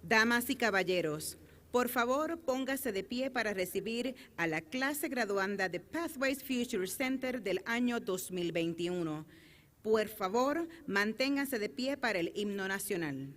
Damas y caballeros, por favor, póngase de pie para recibir a la clase graduanda de Pathways Future Center del año 2021. Por favor, manténganse de pie para el himno nacional.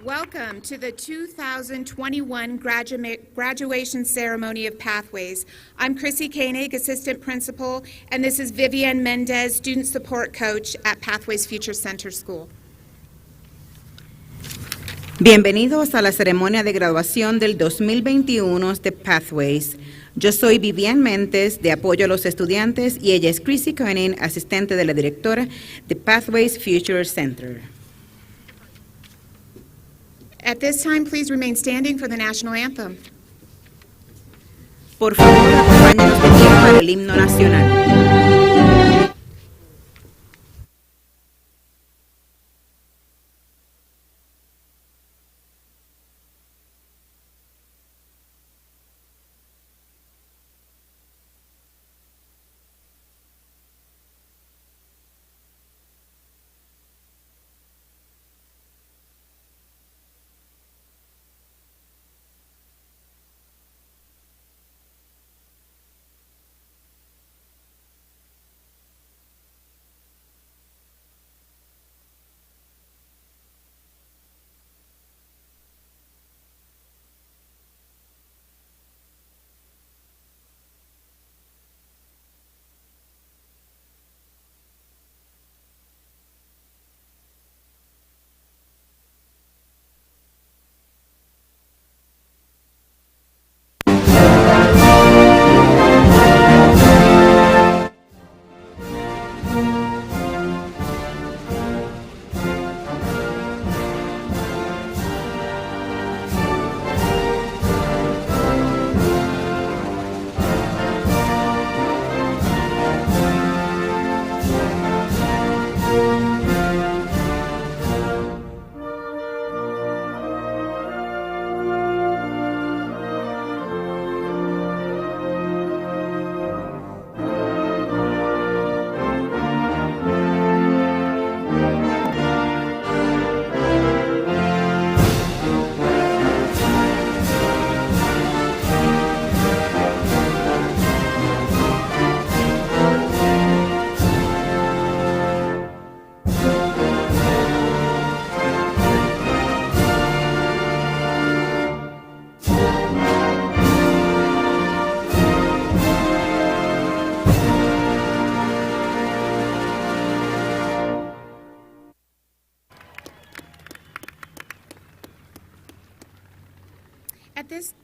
Welcome to the 2021 graduation ceremony of Pathways. I'm Chrissy Koenig, Assistant Principal, and this is Vivian Mendez, Student Support Coach at Pathways Future Center School. Bienvenidos a la ceremonia de graduación del 2021 de Pathways. Yo soy Vivian Mendez, de apoyo a los estudiantes, y ella es Chrissy Koenig, asistente de la directora de Pathways Future Center. At this time, please remain standing for the national anthem. Por favor, acompáñenos de pie para el himno nacional.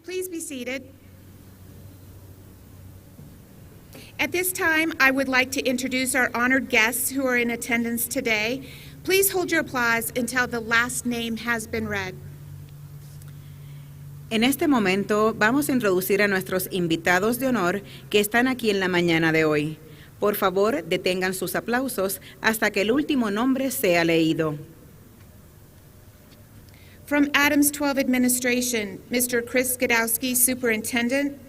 Please be seated. At this time, I would like to introduce our honored guests who are in attendance today. Please hold your applause until the last name has been read. En este momento vamos a introducir a nuestros invitados de honor que están aquí en la mañana de hoy. Por favor, detengan sus aplausos hasta que el último nombre sea leído. From Adams 12 Administration, Mr. Chris Godowski, Superintendent,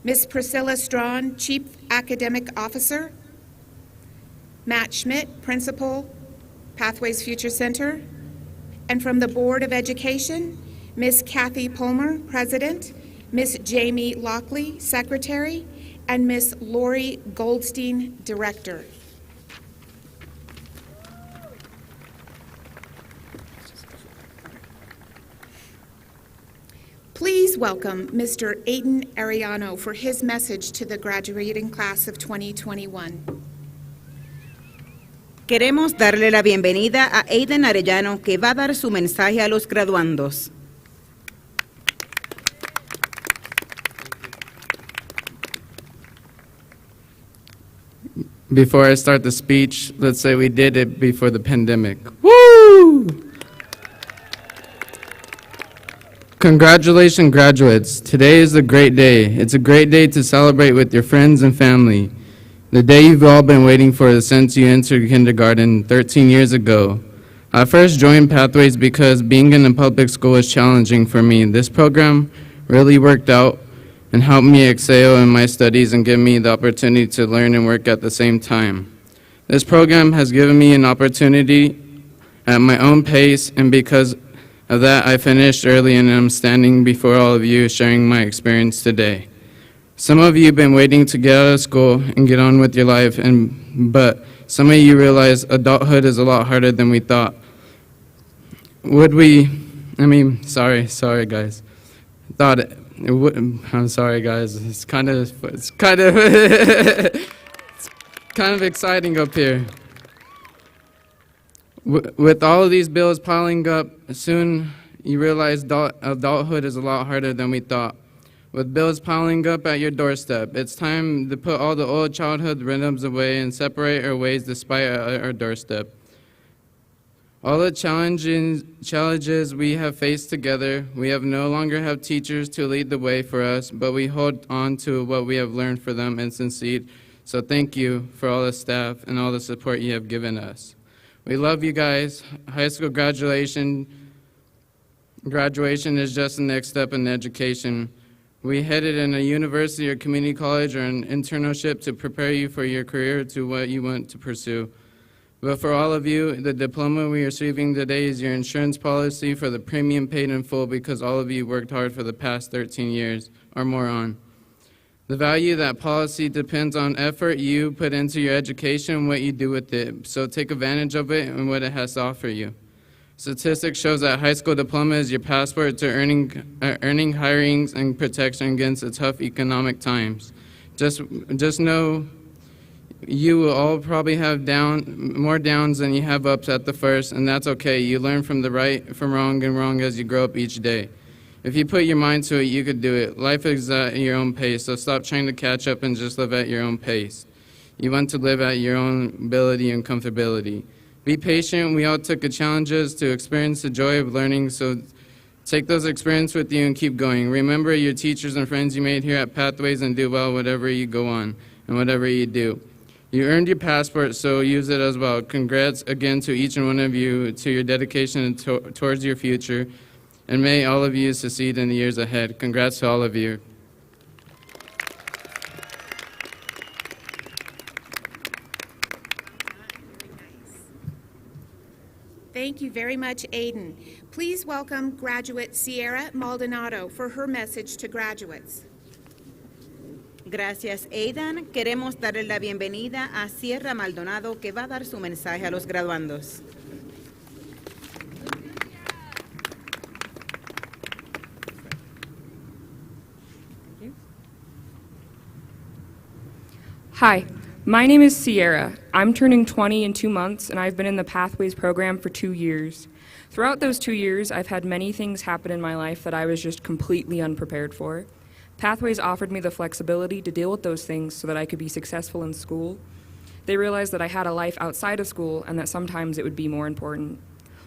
Ms. Priscilla Strawn, Chief Academic Officer, Matt Schmidt, Principal, Pathways Future Center, and from the Board of Education, Ms. Kathy Palmer, President, Ms. Jamie Lockley, Secretary, and Ms. Lori Goldstein, Director. Please welcome Mr. Aidan Ariano for his message to the graduating class of 2021. Queremos darle la bienvenida a Aidan Ariano, que va a dar su mensaje a los graduandos. Before I start the speech, let's say we did it before the pandemic. Woo! Congratulations, graduates. Today is a great day. It's a great day to celebrate with your friends and family. The day you've all been waiting for since you entered kindergarten 13 years ago. I first joined Pathways because being in a public school was challenging for me. This program really worked out and helped me excel in my studies and give me the opportunity to learn and work at the same time. This program has given me an opportunity at my own pace, and because of that, I finished early and I'm standing before all of you sharing my experience today. Some of you have been waiting to get out of school and get on with your life, but some of you realize adulthood is a lot harder than we thought. Would we Sorry, guys. Thought it would. I'm sorry, guys. It's kind of it's kind of exciting up here. With all of these bills piling up, soon you realize adulthood is a lot harder than we thought. With bills piling up at your doorstep, it's time to put all the old childhood rhythms away and separate our ways despite our doorstep. All the challenges we have faced together, we have no longer have teachers to lead the way for us, but we hold on to what we have learned for them and succeed. So thank you for all the staff and all the support you have given us. We love you guys. High school graduation is just the next step in education. We headed in a university or community college or an internship to prepare you for your career to what you want to pursue. But for all of you, the diploma we are receiving today is your insurance policy for the premium paid in full because all of you worked hard for the past 13 years or more on. The value of that policy depends on effort you put into your education and what you do with it, so take advantage of it and what it has to offer you. Statistics shows that high school diploma is your passport to earning hirings and protection against the tough economic times. Just know you will all probably have more downs than you have ups at the first, and that's okay. You learn from the right from wrong and wrong as you grow up each day. If you put your mind to it, you could do it. Life is at your own pace, so stop trying to catch up and just live at your own pace. You want to live at your own ability and comfortability. Be patient. We all took the challenges to experience the joy of learning, so take those experiences with you and keep going. Remember your teachers and friends you made here at Pathways and do well whatever you go on and whatever you do. You earned your passport, so use it as well. Congrats again to each and one of you to your dedication towards your future. And may all of you succeed in the years ahead. Congrats to all of you. Thank you very much, Aidan. Please welcome graduate Sierra Maldonado for her message to graduates. Gracias, Aidan. Queremos darle la bienvenida a Sierra Maldonado, que va a dar su mensaje a los graduandos. Hi, my name is Sierra. I'm turning 20 in 2 months, and I've been in the Pathways program for 2 years. Throughout those 2 years, I've had many things happen in my life that I was just completely unprepared for. Pathways offered me the flexibility to deal with those things so that I could be successful in school. They realized that I had a life outside of school and that sometimes it would be more important.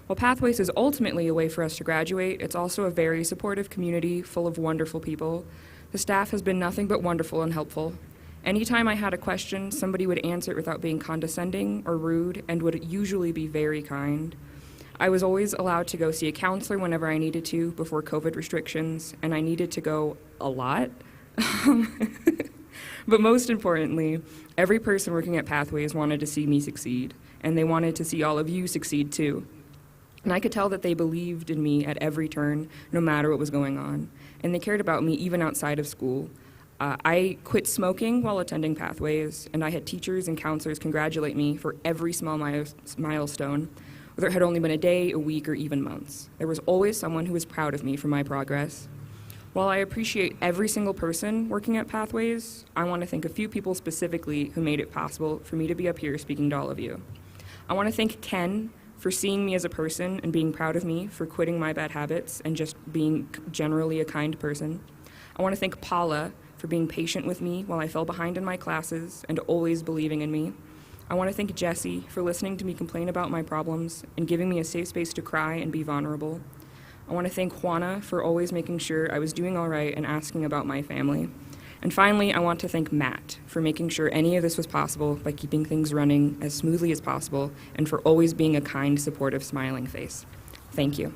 While Pathways is ultimately a way for us to graduate, it's also a very supportive community full of wonderful people. The staff has been nothing but wonderful and helpful. Anytime I had a question, somebody would answer it without being condescending or rude and would usually be very kind. I was always allowed to go see a counselor whenever I needed to before COVID restrictions, and I needed to go a lot. But most importantly, every person working at Pathways wanted to see me succeed, and they wanted to see all of you succeed too. And I could tell that they believed in me at every turn, no matter what was going on, and they cared about me even outside of school. I quit smoking while attending Pathways, and I had teachers and counselors congratulate me for every small milestone, whether it had only been a day, a week, or even months. There was always someone who was proud of me for my progress. While I appreciate every single person working at Pathways, I want to thank a few people specifically who made it possible for me to be up here speaking to all of you. I want to thank Ken for seeing me as a person and being proud of me for quitting my bad habits and just being generally a kind person. I want to thank Paula for being patient with me while I fell behind in my classes and always believing in me. I want to thank Jesse for listening to me complain about my problems and giving me a safe space to cry and be vulnerable. I want to thank Juana for always making sure I was doing all right and asking about my family. And finally, I want to thank Matt for making sure any of this was possible by keeping things running as smoothly as possible and for always being a kind, supportive, smiling face. Thank you.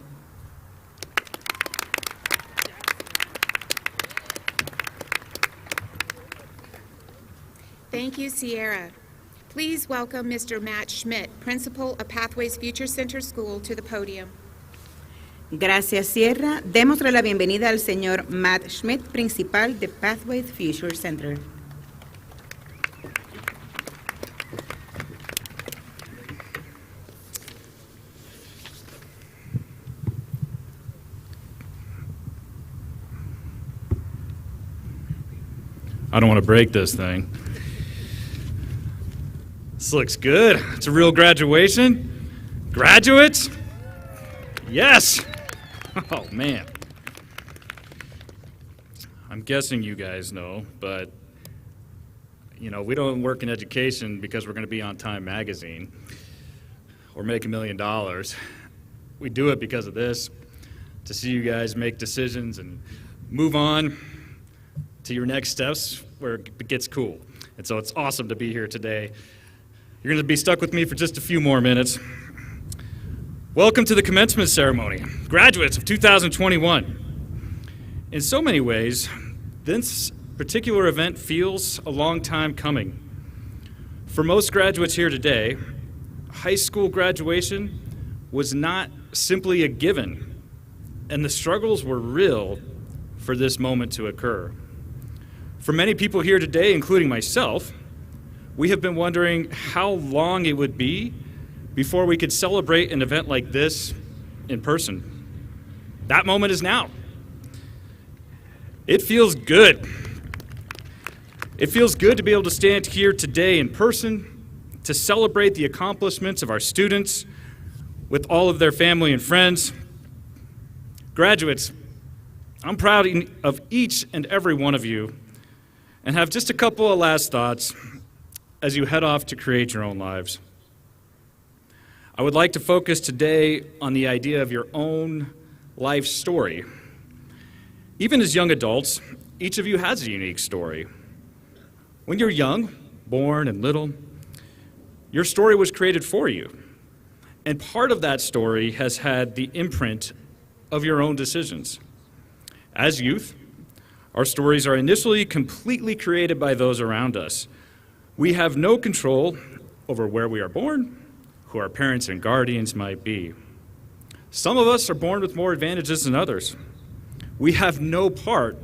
Thank you, Sierra. Please welcome Mr. Matt Schmidt, Principal of Pathways Future Center School, to the podium. Gracias, Sierra. Démosle la bienvenida al señor Matt Schmidt, principal de Pathways Future Center. I don't want to break this thing. This looks good. It's a real graduation. Graduates? Yes! Oh, man. I'm guessing you guys know, but, we don't work in education because we're going to be on Time magazine or make $1 million. We do it because of this, to see you guys make decisions and move on to your next steps where it gets cool. And so it's awesome to be here today. You're going to be stuck with me for just a few more minutes. Welcome to the commencement ceremony, graduates of 2021. In so many ways, this particular event feels a long time coming. For most graduates here today, high school graduation was not simply a given, and the struggles were real for this moment to occur. For many people here today, including myself, we have been wondering how long it would be before we could celebrate an event like this in person. That moment is now. It feels good. It feels good to be able to stand here today in person to celebrate the accomplishments of our students with all of their family and friends. Graduates, I'm proud of each and every one of you and have just a couple of last thoughts as you head off to create your own lives. I would like to focus today on the idea of your own life story. Even as young adults, each of you has a unique story. When you're young, born and little, your story was created for you. And part of that story has had the imprint of your own decisions. As youth, our stories are initially completely created by those around us. We have no control over where we are born, who our parents and guardians might be. Some of us are born with more advantages than others. We have no part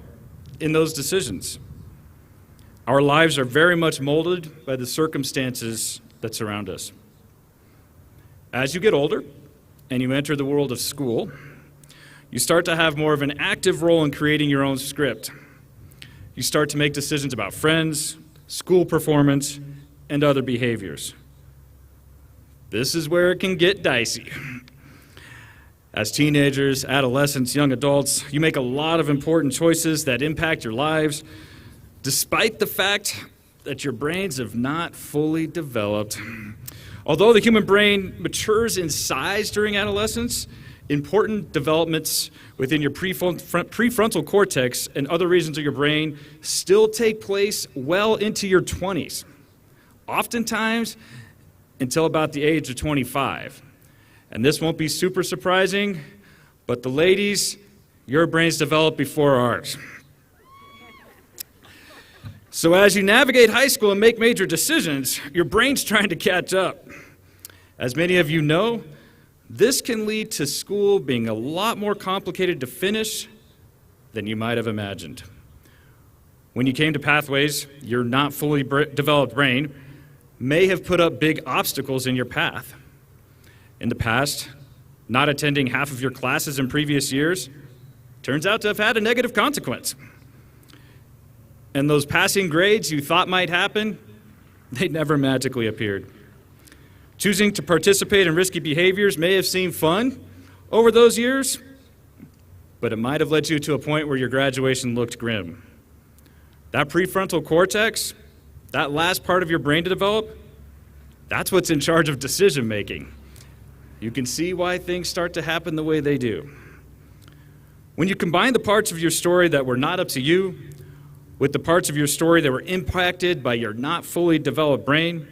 in those decisions. Our lives are very much molded by the circumstances that surround us. As you get older and you enter the world of school, you start to have more of an active role in creating your own script. You start to make decisions about friends, school performance, and other behaviors. This is where it can get dicey. As teenagers, adolescents, young adults, you make a lot of important choices that impact your lives, despite the fact that your brains have not fully developed. Although the human brain matures in size during adolescence, important developments within your prefrontal cortex and other regions of your brain still take place well into your 20s, oftentimes until about the age of 25. And this won't be super surprising, but the ladies, your brains develop before ours. So as you navigate high school and make major decisions, your brain's trying to catch up. As many of you know, this can lead to school being a lot more complicated to finish than you might have imagined. When you came to Pathways, your not fully developed brain may have put up big obstacles in your path. In the past, not attending half of your classes in previous years turns out to have had a negative consequence. And those passing grades you thought might happen, they never magically appeared. Choosing to participate in risky behaviors may have seemed fun over those years, but it might have led you to a point where your graduation looked grim. That prefrontal cortex, that last part of your brain to develop, that's what's in charge of decision making. You can see why things start to happen the way they do. When you combine the parts of your story that were not up to you with the parts of your story that were impacted by your not fully developed brain,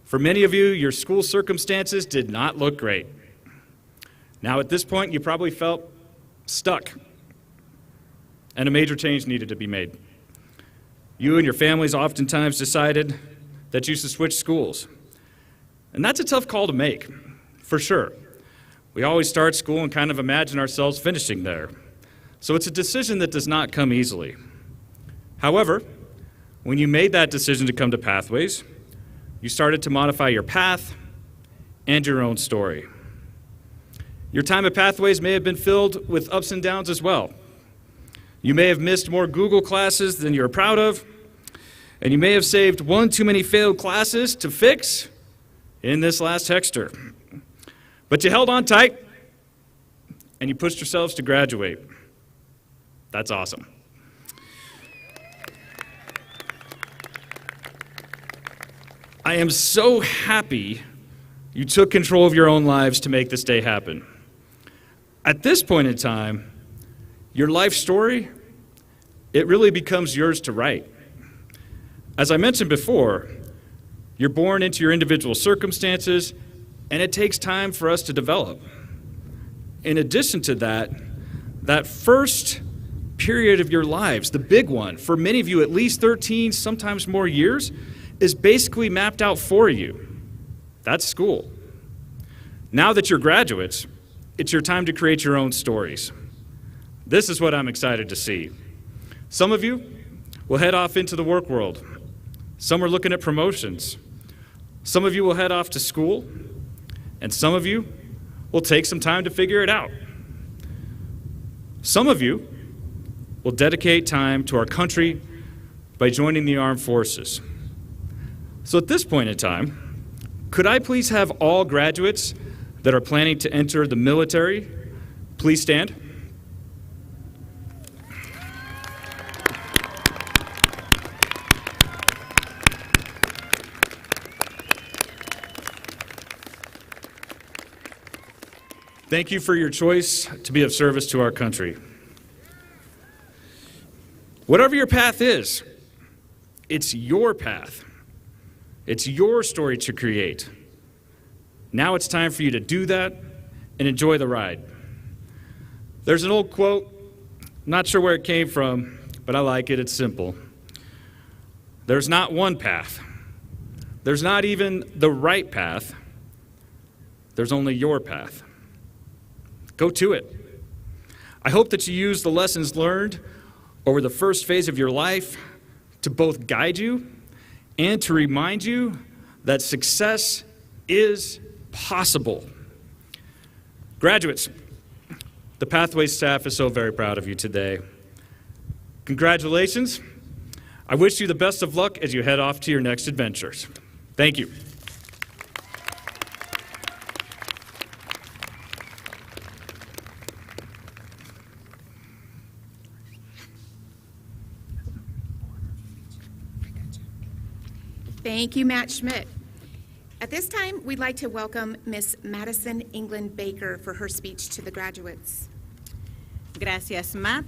for many of you, your school circumstances did not look great. Now, at this point, you probably felt stuck, and a major change needed to be made. You and your families oftentimes decided that you should switch schools. And that's a tough call to make, for sure. We always start school and kind of imagine ourselves finishing there. So it's a decision that does not come easily. However, when you made that decision to come to Pathways, you started to modify your path and your own story. Your time at Pathways may have been filled with ups and downs as well. You may have missed more Google classes than you're proud of, And you may have saved one too many failed classes to fix in this last hexter. But you held on tight, and you pushed yourselves to graduate. That's awesome. I am so happy you took control of your own lives to make this day happen. At this point in time, your life story, it really becomes yours to write. As I mentioned before, you're born into your individual circumstances, and it takes time for us to develop. In addition to that, that first period of your lives, the big one, for many of you at least 13, sometimes more years, is basically mapped out for you. That's school. Now that you're graduates, it's your time to create your own stories. This is what I'm excited to see. Some of you will head off into the work world. Some are looking at promotions. Some of you will head off to school, and some of you will take some time to figure it out. Some of you will dedicate time to our country by joining the armed forces. So at this point in time, could I please have all graduates that are planning to enter the military please stand? Thank you for your choice to be of service to our country. Whatever your path is, it's your path. It's your story to create. Now it's time for you to do that and enjoy the ride. There's an old quote, not sure where it came from, but I like it. It's simple. There's not one path. There's not even the right path. There's only your path. Go to it. I hope that you use the lessons learned over the first phase of your life to both guide you and to remind you that success is possible. Graduates, the Pathways staff is so very proud of you today. Congratulations. I wish you the best of luck as you head off to your next adventures. Thank you. Thank you, Matt Schmidt. At this time, we'd like to welcome Miss Madison Baker for her speech to the graduates. Gracias, Matt.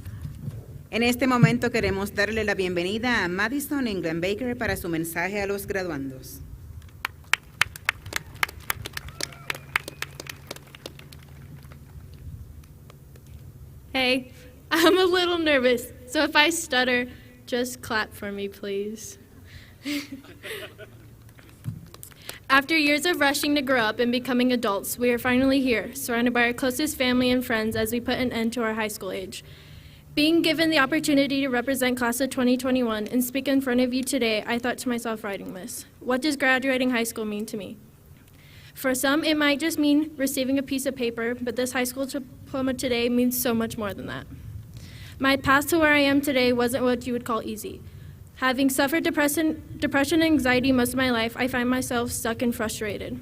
En este momento queremos darle la bienvenida a Madison Baker para su mensaje a los graduandos. Hey, I'm a little nervous, so if I stutter, just clap for me, please. After years of rushing to grow up and becoming adults, we are finally here, surrounded by our closest family and friends as we put an end to our high school age. Being given the opportunity to represent class of 2021 and speak in front of you today, I thought to myself writing this, what does graduating high school mean to me? For some, it might just mean receiving a piece of paper, but this high school diploma today means so much more than that. My path to where I am today wasn't what you would call easy. Having suffered depression and anxiety most of my life, I find myself stuck and frustrated.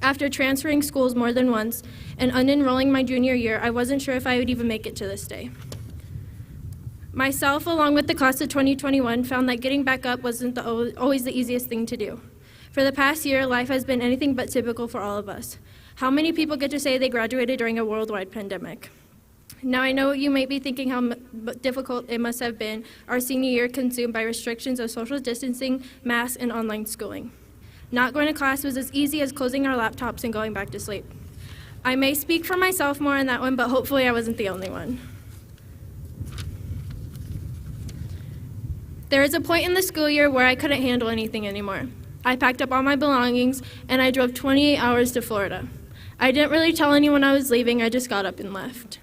After transferring schools more than once and unenrolling my junior year, I wasn't sure if I would even make it to this day. Myself, along with the class of 2021, found that getting back up wasn't always the easiest thing to do. For the past year, life has been anything but typical for all of us. How many people get to say they graduated during a worldwide pandemic? Now I know you may be thinking how difficult it must have been our senior year consumed by restrictions of social distancing, masks, and online schooling. Not going to class was as easy as closing our laptops and going back to sleep. I may speak for myself more on that one, but hopefully I wasn't the only one. There was a point in the school year where I couldn't handle anything anymore. I packed up all my belongings and I drove 28 hours to Florida. I didn't really tell anyone I was leaving, I just got up and left.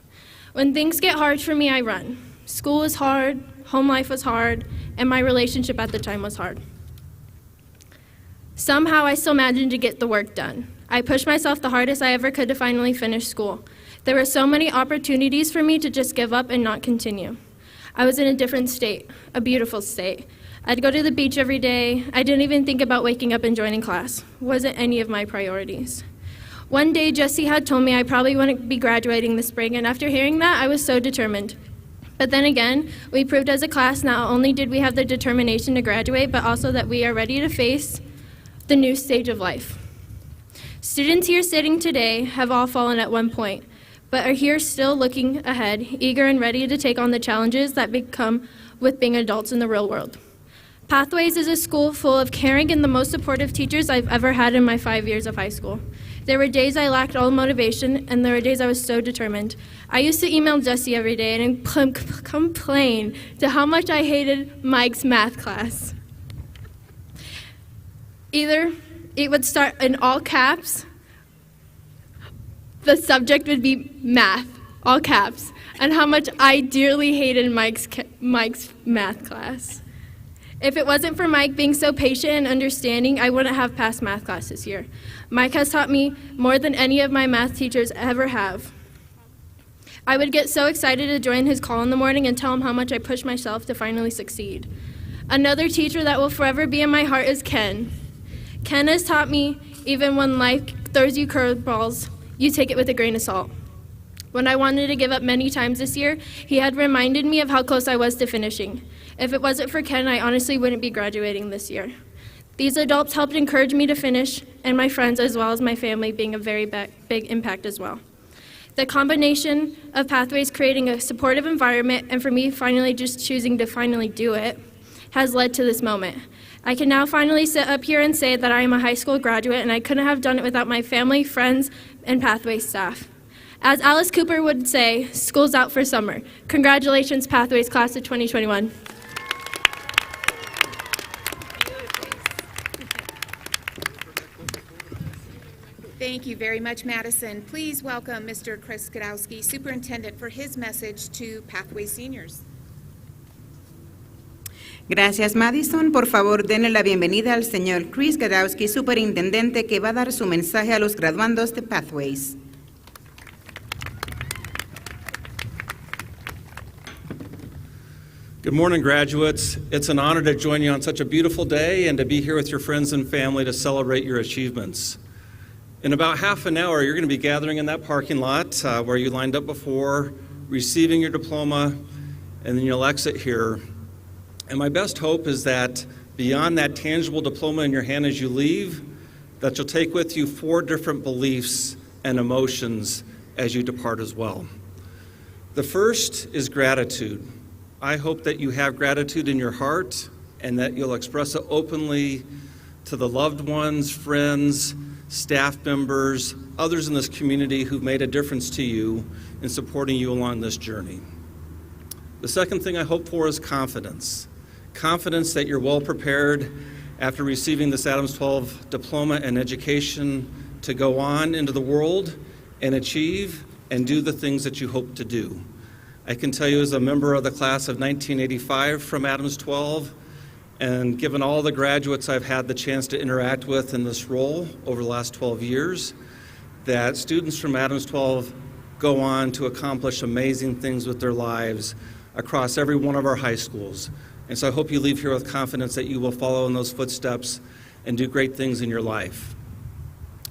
When things get hard for me, I run. School was hard, home life was hard, and my relationship at the time was hard. Somehow, I still managed to get the work done. I pushed myself the hardest I ever could to finally finish school. There were so many opportunities for me to just give up and not continue. I was in a different state, a beautiful state. I'd go to the beach every day. I didn't even think about waking up and joining class. Wasn't any of my priorities. One day, Jesse had told me I probably wouldn't be graduating this spring, and after hearing that, I was so determined. But then again, we proved as a class not only did we have the determination to graduate, but also that we are ready to face the new stage of life. Students here sitting today have all fallen at one point, but are here still looking ahead, eager and ready to take on the challenges that become with being adults in the real world. Pathways is a school full of caring and the most supportive teachers I've ever had in my 5 years of high school. There were days I lacked all motivation, and there were days I was so determined. I used to email Jesse every day and complain to how much I hated Mike's math class. Either it would start in all caps, the subject would be math, all caps, and how much I dearly hated Mike's math class. If it wasn't for Mike being so patient and understanding, I wouldn't have passed math class this year. Mike has taught me more than any of my math teachers ever have. I would get so excited to join his call in the morning and tell him how much I pushed myself to finally succeed. Another teacher that will forever be in my heart is Ken. Ken has taught me, even when life throws you curveballs, you take it with a grain of salt. When I wanted to give up many times this year, he had reminded me of how close I was to finishing. If it wasn't for Ken, I honestly wouldn't be graduating this year. These adults helped encourage me to finish, and my friends as well as my family being a very big impact as well. The combination of Pathways creating a supportive environment and for me finally just choosing to finally do it has led to this moment. I can now finally sit up here and say that I am a high school graduate, and I couldn't have done it without my family, friends, and Pathways staff. As Alice Cooper would say, school's out for summer. Congratulations, Pathways class of 2021. Thank you very much, Madison. Please welcome Mr. Chris Gadowski, Superintendent, for his message to Pathways seniors. Gracias, Madison. Por favor, denle la bienvenida al señor Chris Gadowski, superintendente, que va a dar su mensaje a los graduandos de Pathways. Good morning, graduates. It's an honor to join you on such a beautiful day and to be here with your friends and family to celebrate your achievements. In about half an hour, you're going to be gathering in that parking lot where you lined up before, receiving your diploma, and then you'll exit here. And my best hope is that beyond that tangible diploma in your hand as you leave, that you'll take with you 4 different beliefs and emotions as you depart as well. The first is gratitude. I hope that you have gratitude in your heart and that you'll express it openly to the loved ones, friends, staff members, others in this community who've made a difference to you in supporting you along this journey. The second thing I hope for is confidence. Confidence that you're well prepared after receiving this Adams 12 diploma and education to go on into the world and achieve and do the things that you hope to do. I can tell you as a member of the class of 1985 from Adams 12, and given all the graduates I've had the chance to interact with in this role over the last 12 years, that students from Adams 12 go on to accomplish amazing things with their lives across every one of our high schools. And so I hope you leave here with confidence that you will follow in those footsteps and do great things in your life.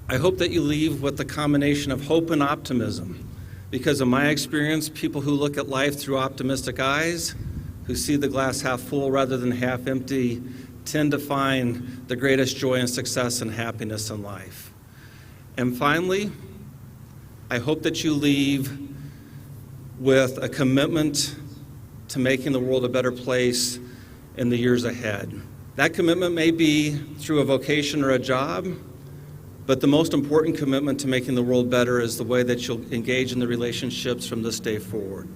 I hope that you leave with the combination of hope and optimism, because in my experience, people who look at life through optimistic eyes, who see the glass half full rather than half empty, tend to find the greatest joy and success and happiness in life. And finally, I hope that you leave with a commitment to making the world a better place in the years ahead. That commitment may be through a vocation or a job, but the most important commitment to making the world better is the way that you'll engage in the relationships from this day forward.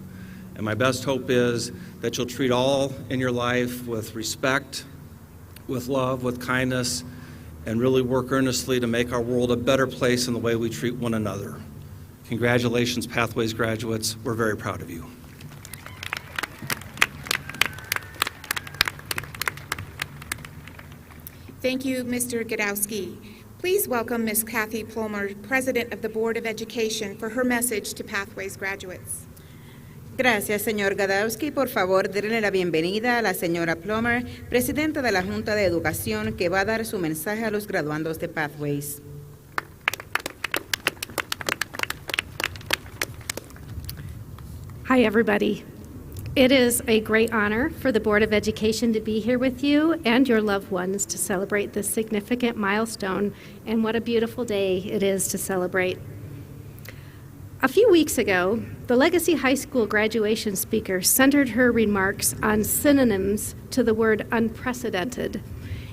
And my best hope is that you'll treat all in your life with respect, with love, with kindness, and really work earnestly to make our world a better place in the way we treat one another. Congratulations, Pathways graduates. We're very proud of you. Thank you, Mr. Gadowski. Please welcome Ms. Kathy Plomer, President of the Board of Education, for her message to Pathways graduates. Gracias, señor Gadowski. Por favor, denle la bienvenida a la señora Plummer, presidenta de la Junta de Educación, que va a dar su mensaje a los graduandos de Pathways. Hi, everybody. It is a great honor for the Board of Education to be here with you and your loved ones to celebrate this significant milestone, and what a beautiful day it is to celebrate. A few weeks ago, the Legacy High School graduation speaker centered her remarks on synonyms to the word unprecedented,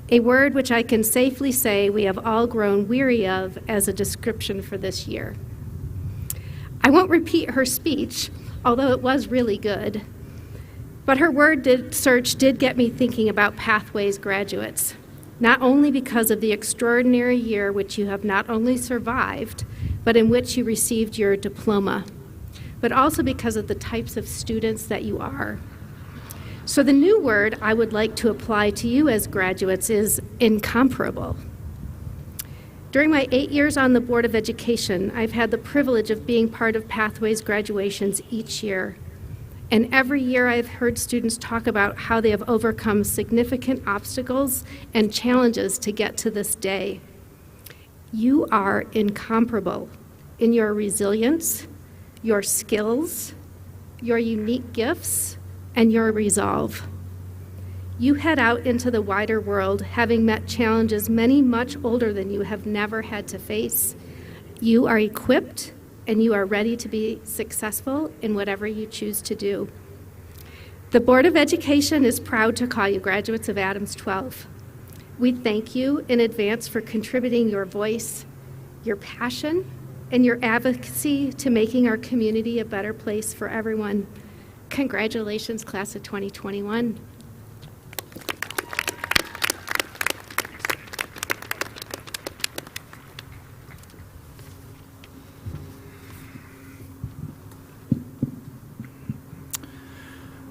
a word which I can safely say we have all grown weary of as a description for this year. I won't repeat her speech, although it was really good, but her word search did get me thinking about Pathways graduates, not only because of the extraordinary year which you have not only survived, but in which you received your diploma, but also because of the types of students that you are. So the new word I would like to apply to you as graduates is incomparable. During my 8 years on the Board of Education, I've had the privilege of being part of Pathways graduations each year. And every year I've heard students talk about how they have overcome significant obstacles and challenges to get to this day. You are incomparable in your resilience, your skills, your unique gifts, and your resolve. You head out into the wider world having met challenges many much older than you have never had to face. You are equipped and you are ready to be successful in whatever you choose to do. The Board of Education is proud to call you graduates of Adams 12. We thank you in advance for contributing your voice, your passion, and your advocacy to making our community a better place for everyone. Congratulations, class of 2021.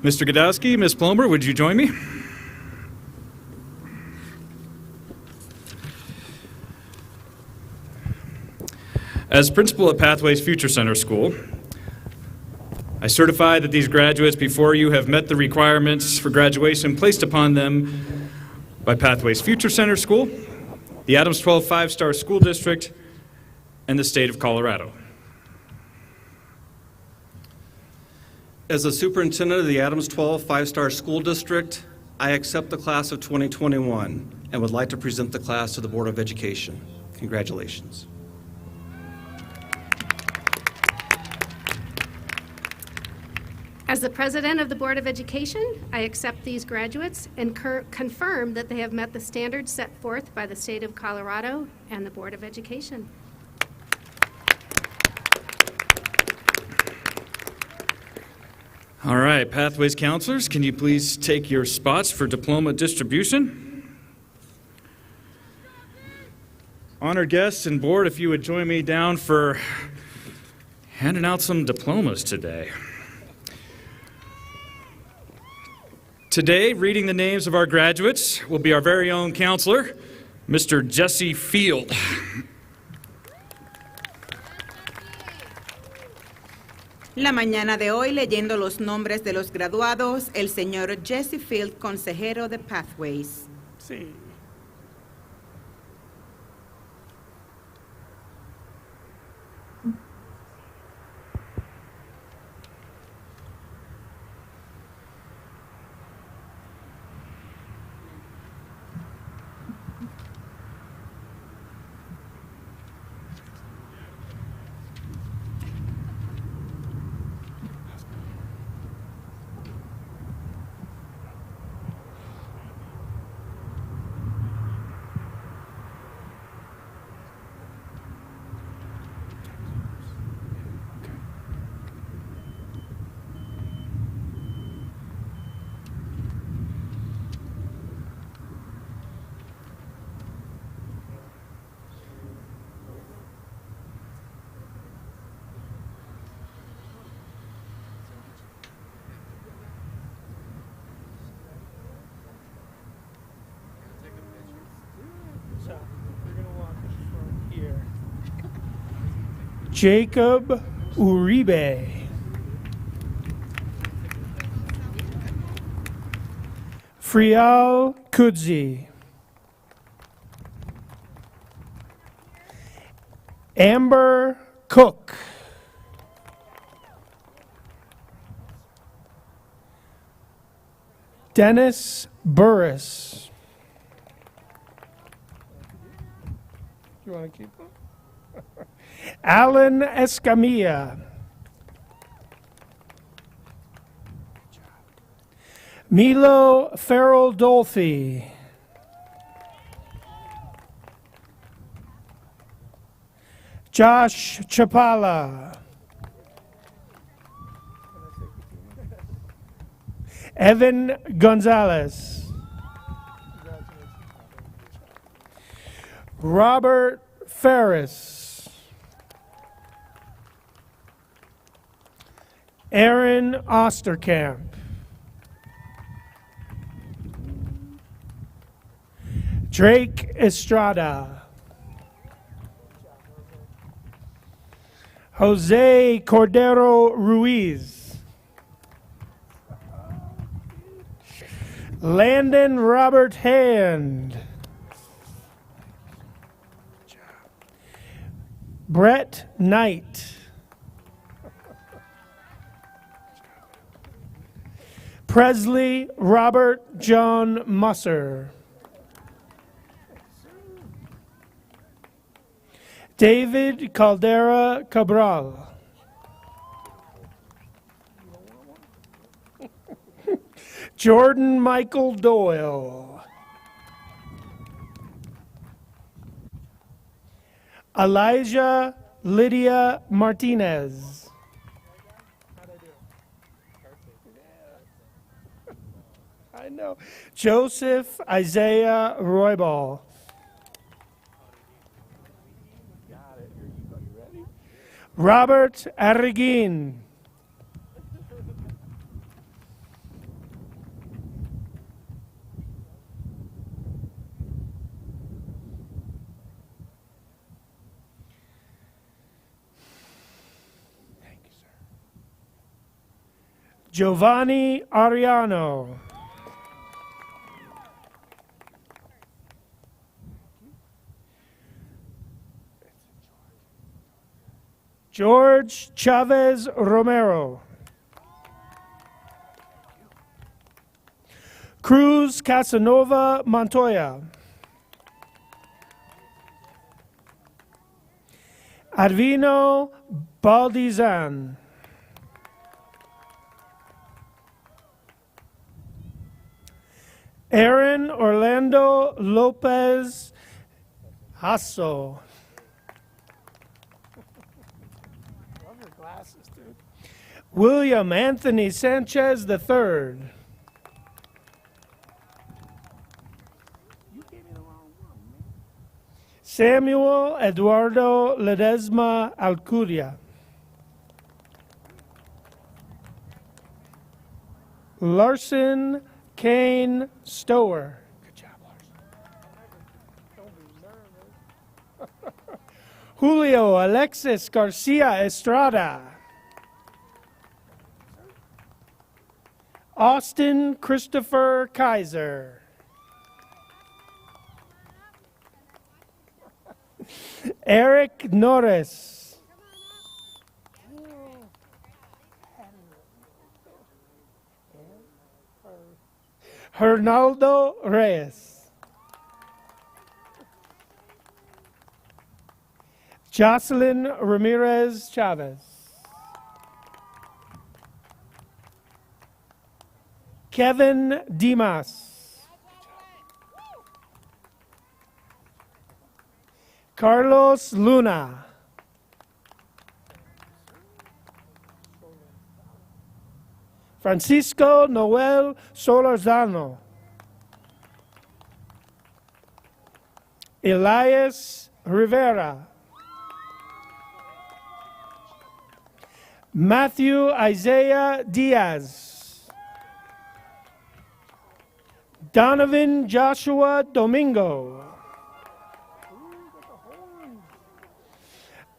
Mr. Gadowski, Ms. Plummer, would you join me? As principal at Pathways Future Center School, I certify that these graduates before you have met the requirements for graduation placed upon them by Pathways Future Center School, the Adams 12 5-star School District, and the state of Colorado. As the superintendent of the Adams 12 5-star School District, I accept the class of 2021 and would like to present the class to the Board of Education. Congratulations. As the president of the Board of Education, I accept these graduates and confirm that they have met the standards set forth by the state of Colorado and the Board of Education. All right, Pathways counselors, can you please take your spots for diploma distribution? Honored guests and board, if you would join me down for handing out some diplomas today. Today, reading the names of our graduates will be our very own counselor, Mr. Jesse Field. La mañana de hoy, leyendo los nombres de los graduados, el señor Jesse Field, consejero de Pathways. Sí. So we're going to walk from here. Jacob Uribe. Frial Kudzi. Amber Cook. Dennis Burris. You want to keep them? Alan Escamilla. Milo Farrell Dolphy. Josh Chapala. Evan Gonzalez. Robert Ferris. Aaron Osterkamp. Drake Estrada. Jose Cordero Ruiz. Landon Robert Hand. Brett Knight. Presley Robert John Musser. David Caldera Cabral. Jordan Michael Doyle. Elijah Lydia Martinez. I know. Joseph Isaiah Roybal. Robert Arriguin. Thank you, sir. Giovanni Ariano. George Chavez Romero. Cruz Casanova Montoya. Advino Baldizan. Aaron Orlando Lopez Hasso. William Anthony Sanchez III. Samuel Eduardo Ledesma Alcudia. Larson Kane Stower. Good job, Larson. Julio Alexis Garcia Estrada. Austin Christopher Kaiser. Eric Norris. Hernaldo Reyes. Jocelyn Ramirez Chavez. Kevin Dimas. Carlos Luna. Francisco Noel Solorzano. Elias Rivera. Matthew Isaiah Diaz. Donovan Joshua Domingo.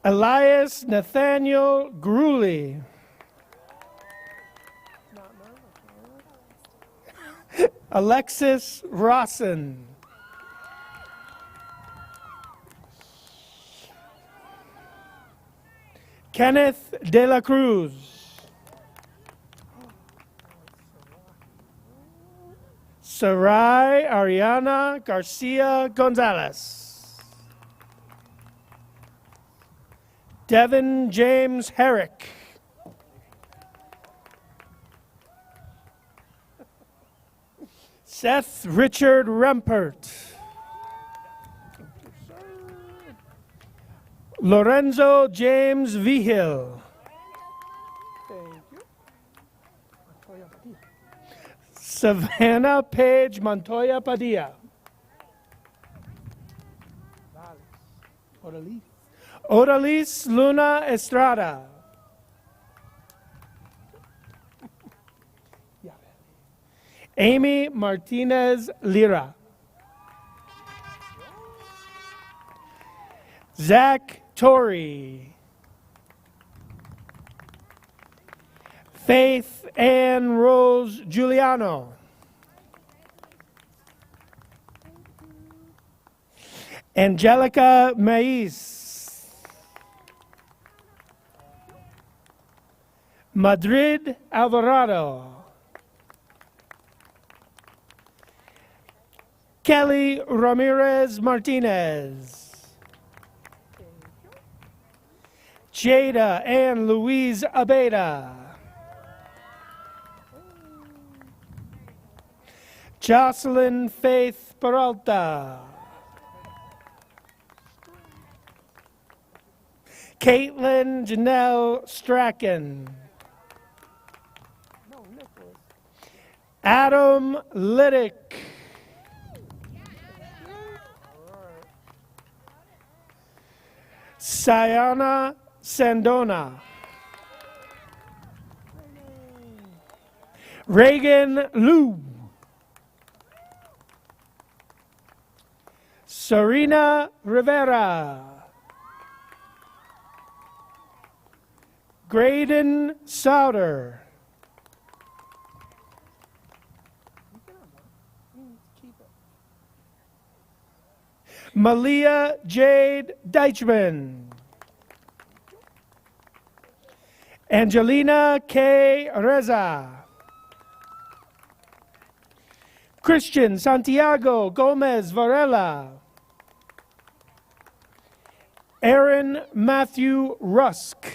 Elias Nathaniel Gruley. Alexis Rawson. Kenneth De La Cruz. Sarai Ariana Garcia Gonzalez. Devin James Herrick. Seth Richard Rempert. Lorenzo James Vigil. Savannah Paige Montoya Padilla. Odalise Luna Estrada. Amy Martinez Lira. Zach Torrey. Faith Ann Rose Giuliano. Angelica Maiz. Madrid Alvarado. Kelly Ramirez Martinez. Jada and Louise Abeda. Jocelyn Faith Peralta. Caitlin Janelle Strachan. Adam Liddick. Sayana Sandona. Reagan Liu. Serena Rivera. Graydon Souter. Malia Jade Deichman. Angelina K. Reza. Christian Santiago Gomez Varela. Aaron Matthew Rusk.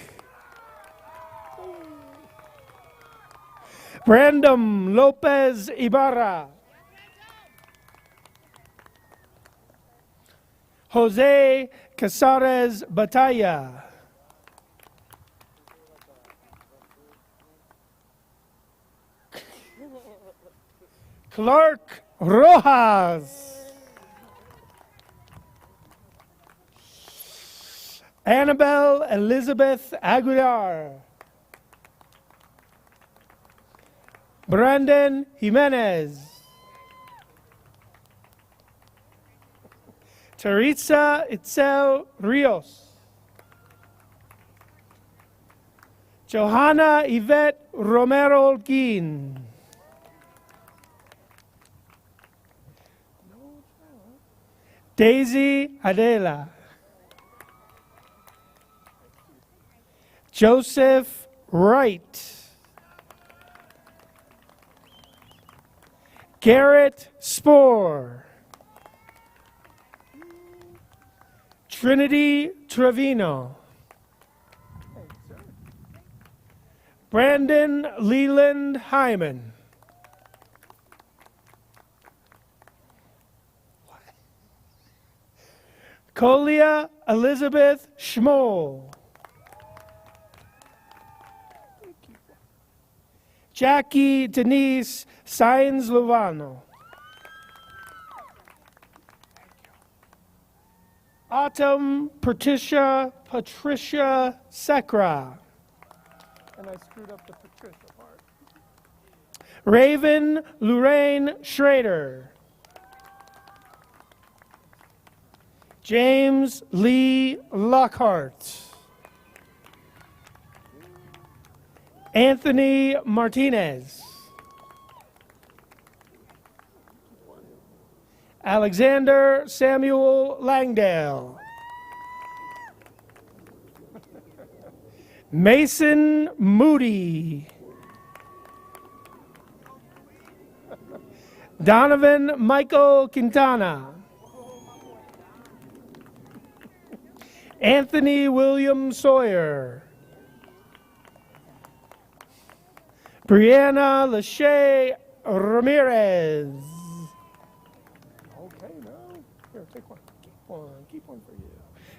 Brandon Lopez Ibarra. Jose Casares Batalla. Clark Rojas. Annabelle Elizabeth Aguilar. Brandon Jimenez. Teresa Itzel Rios. Johanna Yvette Romero Holguin. Daisy Adela. Joseph Wright. Garrett Spoor. Trinity Trevino. Brandon Leland Hyman. Colia Elizabeth Schmoll. Jackie Denise Sainz Luvano. Autumn Patricia Sekra. And I screwed up the Patricia part. Raven Lorraine Schrader. James Lee Lockhart. Anthony Martinez. Alexander Samuel Langdale. Mason Moody. Donovan Michael Quintana. Anthony William Sawyer. Brianna Lachey Ramirez. Okay, no. Here, take one. Keep one for you.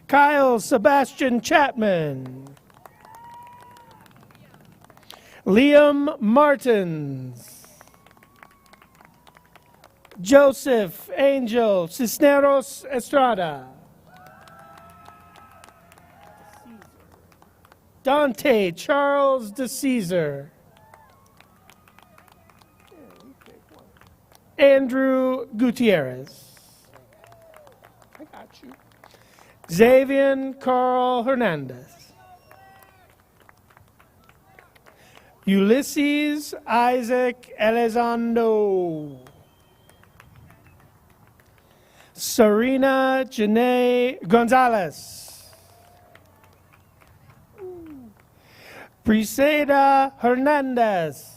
Kyle Sebastian Chapman. Liam Martins. Joseph Angel Cisneros Estrada. Dante Charles DeCesar. Andrew Gutierrez. I got you. Xavier Carl Hernandez. Ulysses Isaac Elizondo. Serena Janae Gonzalez. Briseda Hernandez.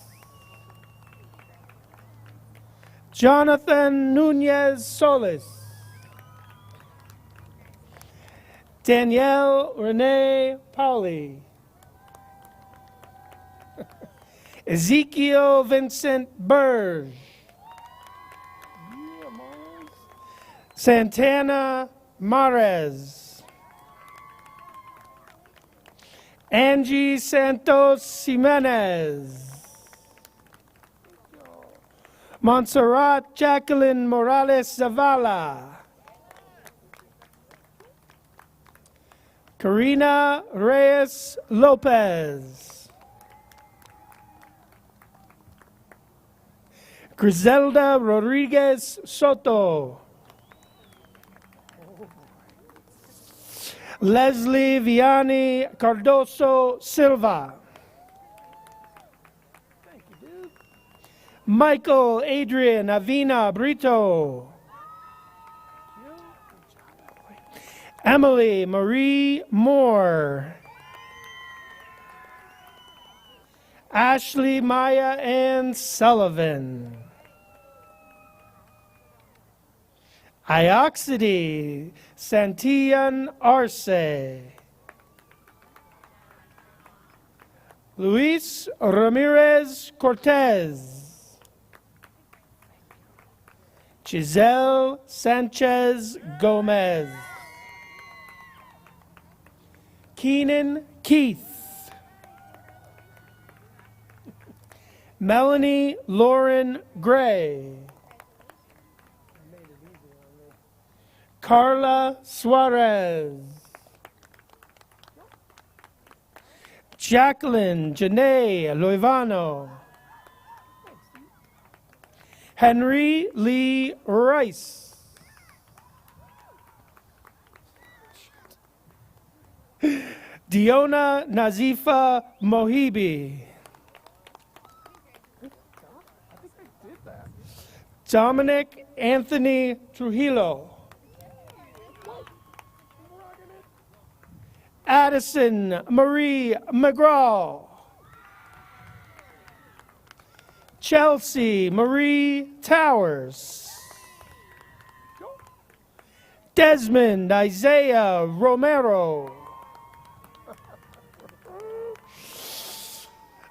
Jonathan Nunez Solis. Danielle Renee Pauli. Ezekiel Vincent Burge. Santana Mares. Angie Santos Jimenez. Montserrat Jacqueline Morales Zavala. Karina Reyes Lopez. Griselda Rodriguez Soto. Leslie Vianney Cardoso Silva. Thank you, dude. Michael Adrian Avina Brito. Emily Marie Moore. Ashley Maya Ann Sullivan. Ioxide Santillan Arce. Luis Ramirez Cortez. Giselle Sanchez Gomez. Keenan Keith. Melanie Lauren Gray. Carla Suarez. Jacqueline Janae Loivano. Henry Lee Rice. Diona Nazifa Mohibi. Dominic Anthony Trujillo. Addison Marie McGraw. Chelsea Marie Towers. Desmond Isaiah Romero.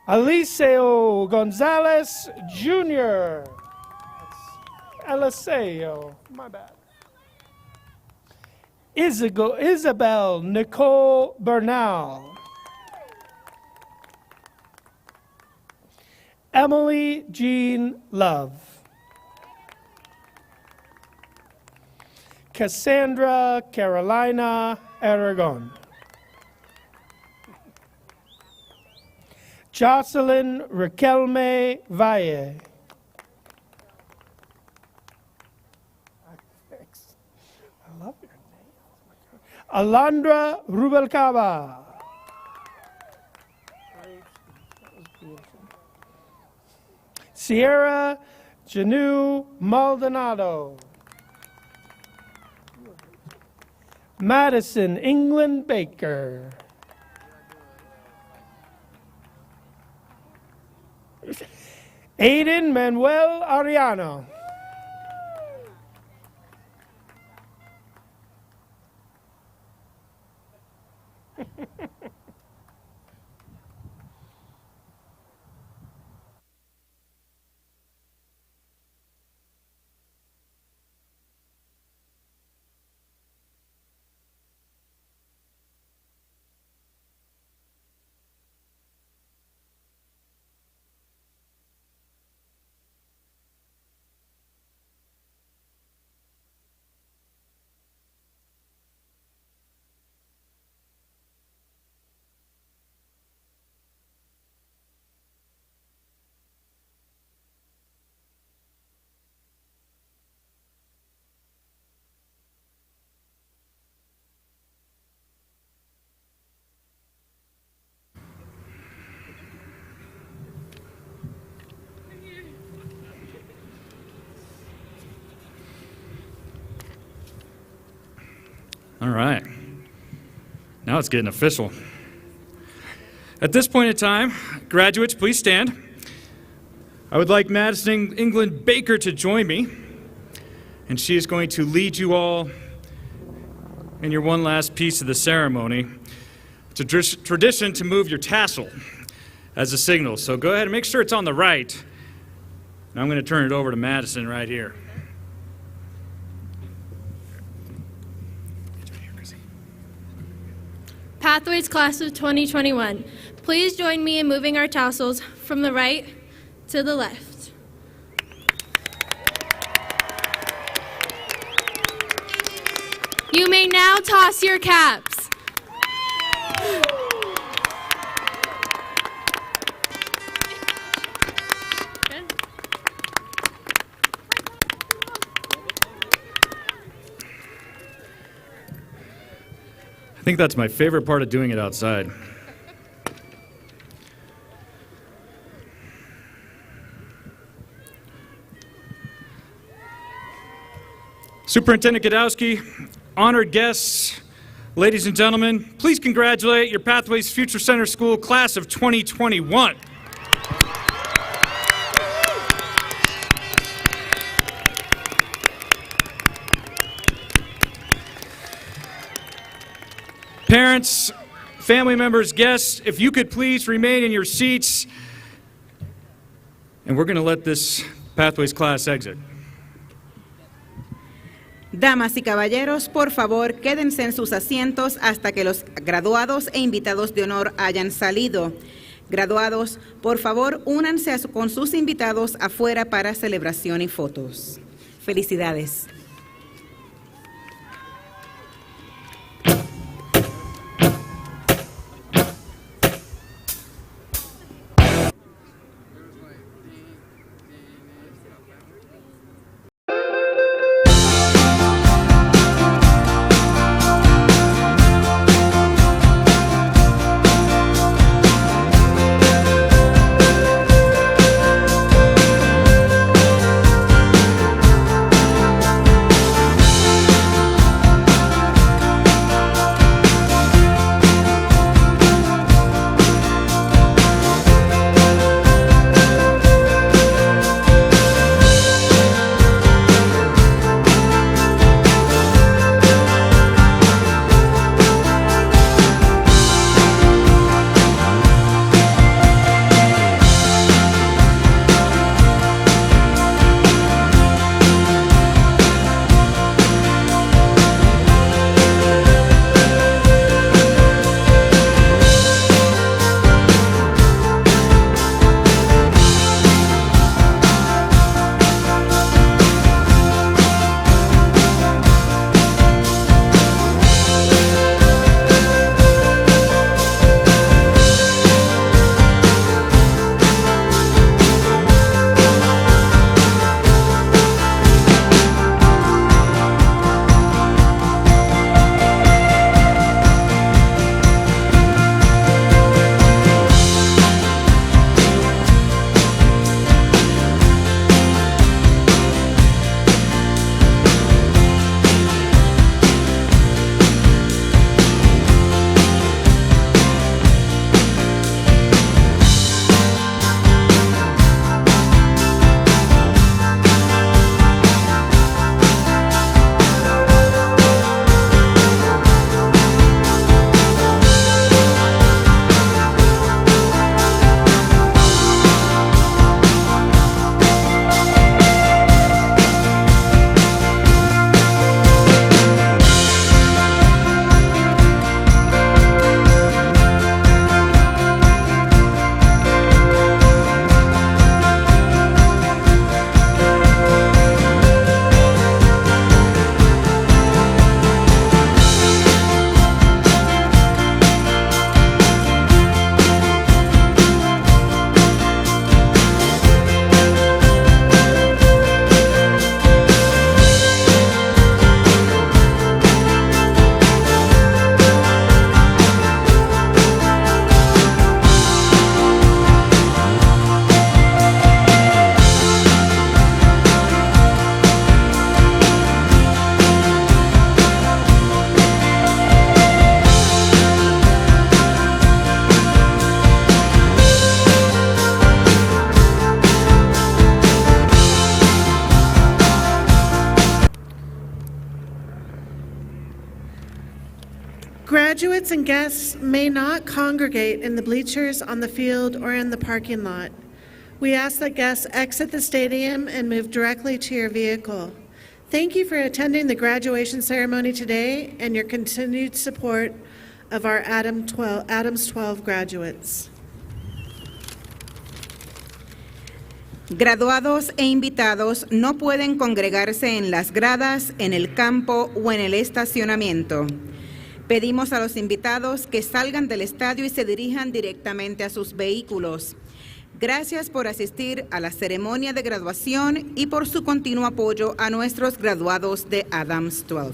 Eliseo Gonzalez Jr. Eliseo, my bad. Isabel Nicole Bernal. Emily Jean Love. Cassandra Carolina Aragon. Jocelyn Raquelme Valle. I love your name. Alondra Rubalcaba. That was beautiful. Sierra Janu Maldonado. Madison England Baker. Aidan Ariano. All right. Now it's getting official. At this point in time, graduates, please stand. I would like Madison England Baker to join me, and she is going to lead you all in your one last piece of the ceremony. It's a tradition to move your tassel as a signal, so go ahead and make sure it's on the right. And I'm going to turn it over to Madison right here. Pathways Class of 2021, please join me in moving our tassels from the right to the left. You may now toss your caps. I think that's my favorite part of doing it outside. Superintendent Gadowski, honored guests, ladies and gentlemen, please congratulate your Pathways Future Center School Class of 2021. Parents, family members, guests, if you could please remain in your seats, and we're going to let this Pathways class exit. Damas y caballeros, por favor, quédense en sus asientos hasta que los graduados e invitados de honor hayan salido. Graduados, por favor, únanse con sus invitados afuera para celebración y fotos. Felicidades. Graduates and guests may not congregate in the bleachers, on the field, or in the parking lot. We ask that guests exit the stadium and move directly to your vehicle. Thank you for attending the graduation ceremony today and your continued support of our Adams 12 graduates. Graduados e invitados no pueden congregarse en las gradas, en el campo o en el estacionamiento. Pedimos a los invitados que salgan del estadio y se dirijan directamente a sus vehículos. Gracias por asistir a la ceremonia de graduación y por su continuo apoyo a nuestros graduados de Adams 12.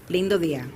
Lindo día.